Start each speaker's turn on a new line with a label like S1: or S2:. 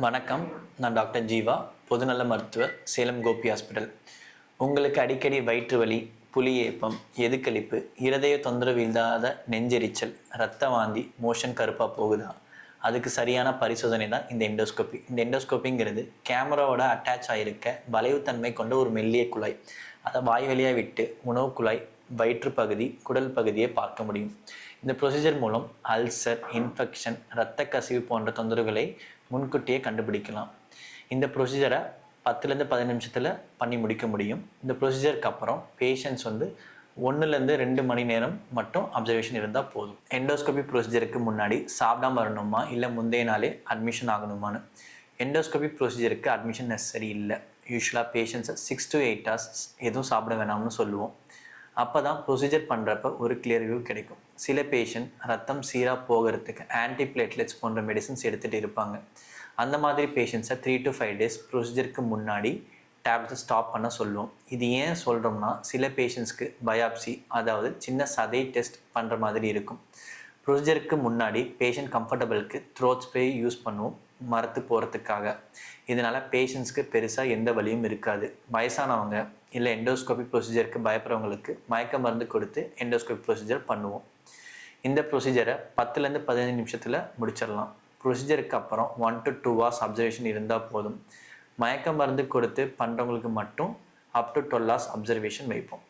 S1: வணக்கம். நான் டாக்டர் ஜீவா, பொதுநல மருத்துவர், சேலம் கோபி ஹாஸ்பிட்டல். உங்களுக்கு அடிக்கடி வயிற்று வலி, புலி ஏப்பம், எதுக்களிப்பு, இருதய தொந்தரவு இல்லாத நெஞ்செரிச்சல், இரத்த வாந்தி, மோஷன் கருப்பாக போகுதா? அதுக்கு சரியான பரிசோதனை தான் இந்த எண்டோஸ்கோபி. இந்த எண்டோஸ்கோப்பிங்கிறது கேமராவோட அட்டாச் ஆகிருக்க வளைவுத்தன்மை கொண்ட ஒரு மெல்லிய குழாய். அதை வாய் வழியாக விட்டு உணவு குழாய், வயிற்று பகுதி, குடல் பகுதியை பார்க்க முடியும். இந்த ப்ரொசீஜர் மூலம் அல்சர், இன்ஃபெக்ஷன், இரத்த கசிவு போன்ற தொந்தரவுகளை முன்கூட்டியே கண்டுபிடிக்கலாம். இந்த ப்ரொசீஜரை 10-15 நிமிஷத்தில் பண்ணி முடிக்க முடியும். இந்த ப்ரொசீஜருக்கு அப்புறம் பேஷண்ட்ஸ் 1-2 மணி நேரம் மட்டும் அப்சர்வேஷன் இருந்தால் போதும். எண்டோஸ்கோபி ப்ரொசீஜருக்கு முன்னாடி சாப்பிடாம வரணுமா, இல்லை முந்தைய நாளே அட்மிஷன் ஆகணுமான்னு? எண்டோஸ்கோபி ப்ரொசீஜருக்கு அட்மிஷன் நெசசரி இல்லை. யூஸ்வலாக பேஷண்ட்ஸை 6 to 8 hours எதுவும் சாப்பிட வேணாம்னு சொல்லுவோம். அப்போ தான் ப்ரொசீஜர் பண்ணுறப்ப ஒரு கிளியர் வியூ கிடைக்கும். சில பேஷண்ட் ரத்தம் சீராக போகிறதுக்கு ஆன்டிபிளேட்லெட்ஸ் போன்ற மெடிசன்ஸ் எடுத்துகிட்டு இருப்பாங்க. அந்த மாதிரி பேஷண்ட்ஸை 3 to 5 days ப்ரொசீஜருக்கு முன்னாடி டேப்லெட்ஸ் ஸ்டாப் பண்ண சொல்லுவோம். இது ஏன் சொல்கிறோம்னா, சில பேஷண்ட்ஸ்க்கு பயாப்சி, அதாவது சின்ன சதை டெஸ்ட் பண்ணுற மாதிரி இருக்கும். ப்ரொசீஜருக்கு முன்னாடி பேஷண்ட் கம்ஃபர்டபுளுக்கு த்ரோட் ஸ்ப்ரே யூஸ் பண்ணுவோம், மரத்து போகிறதுக்காக. இதனால் பேஷண்ட்ஸ்க்கு பெருசாக எந்த வலியும் இருக்காது. வயசானவங்க இல்லை எண்டோஸ்கோபி ப்ரொசீஜருக்கு பயப்படுறவங்களுக்கு மயக்க மருந்து கொடுத்து எண்டோஸ்கோபி ப்ரொசீஜர் பண்ணுவோம். இந்த ப்ரொசீஜரை 10-15 நிமிஷத்தில் முடிச்சிடலாம். ப்ரொசீஜருக்கு அப்புறம் 1 to 2 hours அப்சர்வேஷன் இருந்தால் போதும். மயக்க மருந்து கொடுத்து பண்ணுறவங்களுக்கு மட்டும் up to 12 hours அப்சர்வேஷன் வைப்போம்.